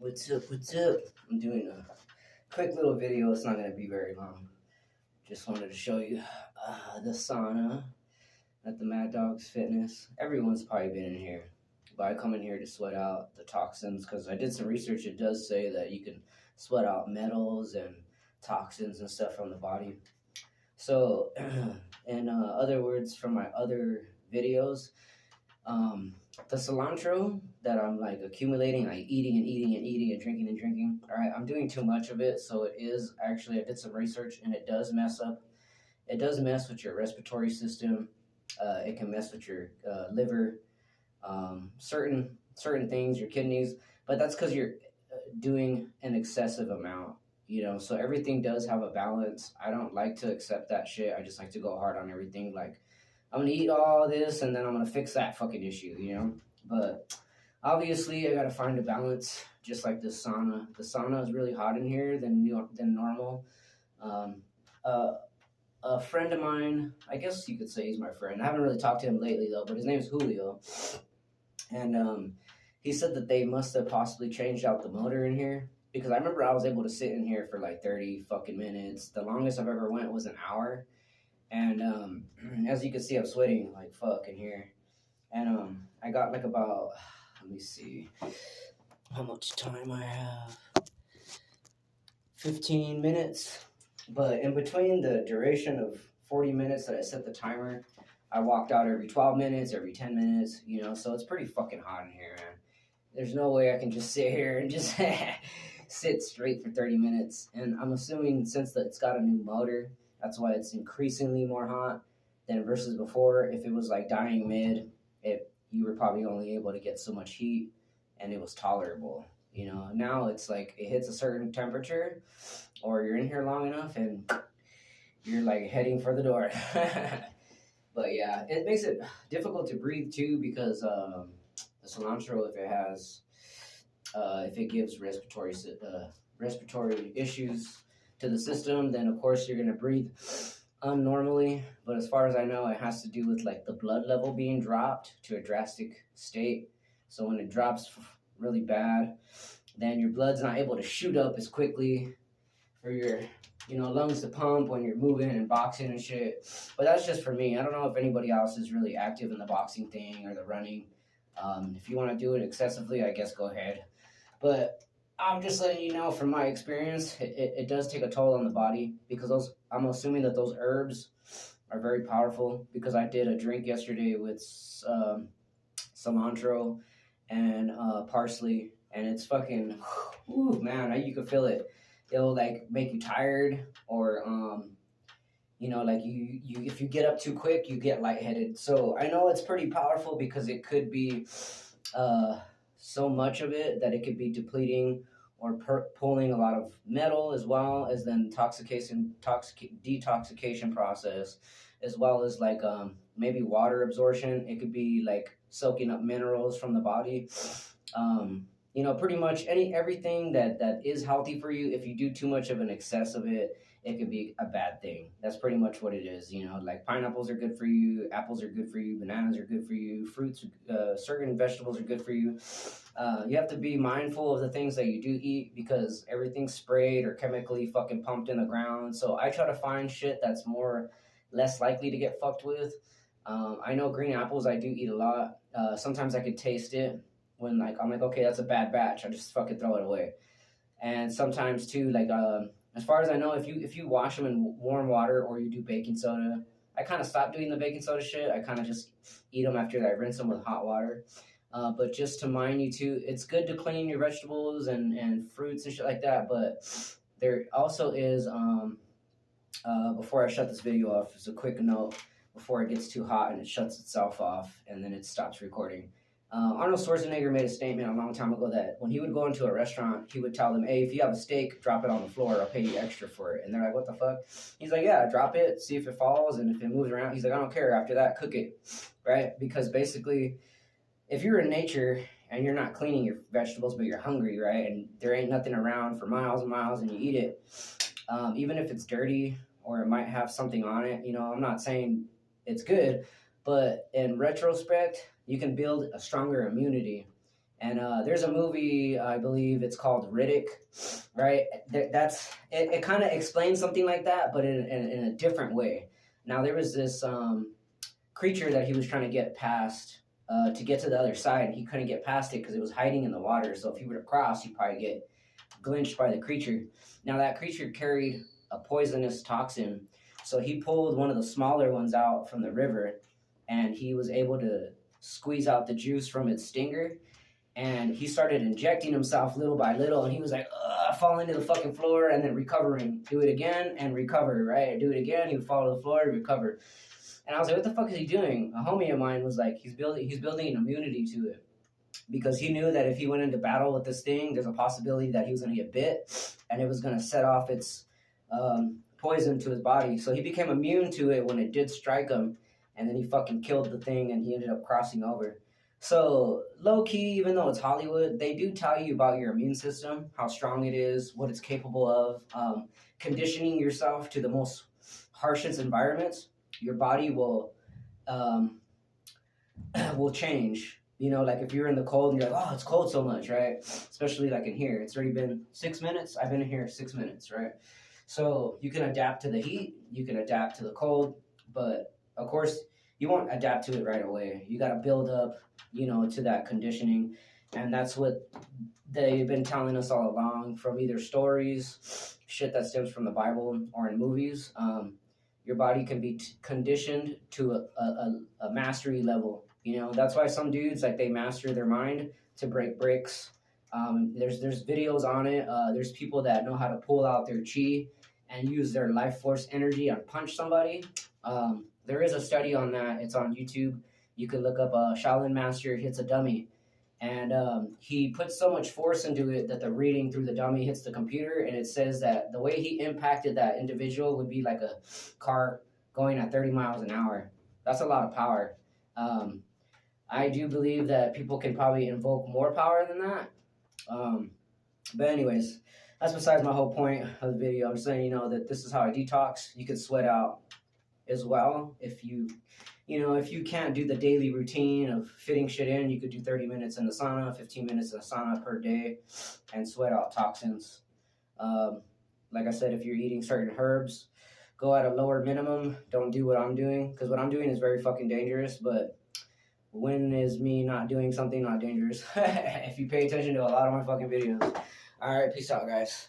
What's up? What's up? I'm doing a quick little video. It's not going to be very long. Just wanted to show you the sauna at the Mad Dogs Fitness. Everyone's probably been in here, but I come in here to sweat out the toxins because I did some research. It does say that you can sweat out metals and toxins and stuff from the body. So, in other words, from my other videos, the cilantro that I'm like accumulating, like eating and eating and eating and drinking and drinking. All right, I'm doing too much of it, so it is actually. I did some research, and it does mess up. It does mess with your respiratory system. It can mess with your liver, certain things, your kidneys. But that's because you're doing an excessive amount. So everything does have a balance. I don't like to accept that shit. I just like to go hard on everything. Like, I'm gonna eat all this and then I'm gonna fix that fucking issue. But obviously, I gotta find a balance, just like the sauna. The sauna is really hot in here than normal. Um, a friend of mine, I guess you could say he's my friend. I haven't really talked to him lately though, but his name's Julio, and he said that they must have possibly changed out the motor in here because I remember I was able to sit in here for like 30 fucking minutes. The longest I've ever went was an hour. And as you can see, I'm sweating like fuck in here. And I got like about, let me see how much time I have. 15 minutes. But in between the duration of 40 minutes that I set the timer, I walked out every 12 minutes, every 10 minutes, so it's pretty fucking hot in here, man. There's no way I can just sit here and just sit straight for 30 minutes. And I'm assuming since it's got a new motor, that's why it's increasingly more hot than versus before. If it was like dying mid, you were probably only able to get so much heat and it was tolerable. Now it's like it hits a certain temperature or you're in here long enough and you're like heading for the door. But yeah, it makes it difficult to breathe too because the cilantro, if it gives respiratory issues to the system, then of course you're gonna breathe unnormally. But as far as I know, it has to do with like the blood level being dropped to a drastic state. So when it drops really bad, then your blood's not able to shoot up as quickly for your lungs to pump when you're moving and boxing and shit. But that's just for me. I don't know if anybody else is really active in the boxing thing or the running. If you want to do it excessively, I guess go ahead. But I'm just letting you know from my experience, it does take a toll on the body because I'm assuming that those herbs are very powerful because I did a drink yesterday with cilantro and parsley, and it's fucking, ooh, man, you can feel it. It'll like make you tired, or like you if you get up too quick, you get lightheaded. So I know it's pretty powerful because it could be so much of it that it could be depleting or pulling a lot of metal, as well as then detoxification process, as well as like maybe water absorption. It could be like soaking up minerals from the body. Pretty much everything that is healthy for you. If you do too much of an excess of it, it could be a bad thing. That's pretty much what it is. Like pineapples are good for you, apples are good for you, bananas are good for you, fruits, certain vegetables are good for you. You have to be mindful of the things that you do eat because everything's sprayed or chemically fucking pumped in the ground. So I try to find shit that's less likely to get fucked with. I know green apples I do eat a lot. Sometimes I could taste it when I'm like, okay, that's a bad batch. I just fucking throw it away. And sometimes too, like as far as I know, if you wash them in warm water or you do baking soda, I kind of stopped doing the baking soda shit. I kind of just eat them after I rinse them with hot water. But just to mind you too, it's good to clean your vegetables and fruits and shit like that. But there also is, before I shut this video off, just a quick note before it gets too hot and it shuts itself off and then it stops recording. Arnold Schwarzenegger made a statement a long time ago that when he would go into a restaurant, he would tell them, hey, if you have a steak, drop it on the floor. I'll pay you extra for it. And they're like, what the fuck? He's like, yeah, drop it, see if it falls, and if it moves around. He's like, I don't care. After that, cook it, right? Because basically, if you're in nature and you're not cleaning your vegetables, but you're hungry, right, and there ain't nothing around for miles and miles and you eat it, even if it's dirty or it might have something on it, I'm not saying it's good, but in retrospect, you can build a stronger immunity And there's a movie, I believe it's called Riddick, right? That's it. It kind of explains something like that, but in a different way. Now there was this creature that he was trying to get past to get to the other side, and he couldn't get past it because it was hiding in the water. So if he were to cross, he'd probably get glinched by the creature. Now that creature carried a poisonous toxin, so he pulled one of the smaller ones out from the river, and he was able to squeeze out the juice from its stinger. And he started injecting himself little by little, and he was like, falling to the fucking floor and then recovering. Do it again and recover, right? Do it again. He would fall to the floor and recover. And I was like, what the fuck is he doing? A homie of mine was like, he's building an immunity to it, because he knew that if he went into battle with this thing, there's a possibility that he was going to get bit, and it was going to set off its poison to his body. So he became immune to it when it did strike him, and then he fucking killed the thing, and he ended up crossing over. So low key, even though it's Hollywood, they do tell you about your immune system, how strong it is, what it's capable of. Conditioning yourself to the most harshest environments, your body will change. You know, like if you're in the cold and you're like, oh, it's cold so much, right? Especially like in here, it's already been 6 minutes. I've been in here 6 minutes, right? So you can adapt to the heat, you can adapt to the cold, but of course you won't adapt to it right away. You got to build up, you know, to that conditioning. And that's what they've been telling us all along, from either stories, shit that stems from the Bible, or in movies. Your body can be conditioned to a mastery level. You know, that's why some dudes, like, they master their mind to break bricks. There's videos on it. There's people that know how to pull out their chi and use their life force energy and punch somebody. There is a study on that. It's on YouTube. You could look up a Shaolin master hits a dummy. And he puts so much force into it that the reading through the dummy hits the computer, and it says that the way he impacted that individual would be like a car going at 30 miles an hour. That's a lot of power. I do believe that people can probably invoke more power than that. But anyways, that's besides my whole point of the video. I'm saying, you know, that this is how I detox. You can sweat out as well. If you can't do the daily routine of fitting shit in, you could do 30 minutes in the sauna, 15 minutes in the sauna per day, and sweat out toxins. Like I said, if you're eating certain herbs, go at a lower minimum. Don't do what I'm doing, because what I'm doing is very fucking dangerous. But when is me not doing something not dangerous? If you pay attention to a lot of my fucking videos. All right, peace out, guys.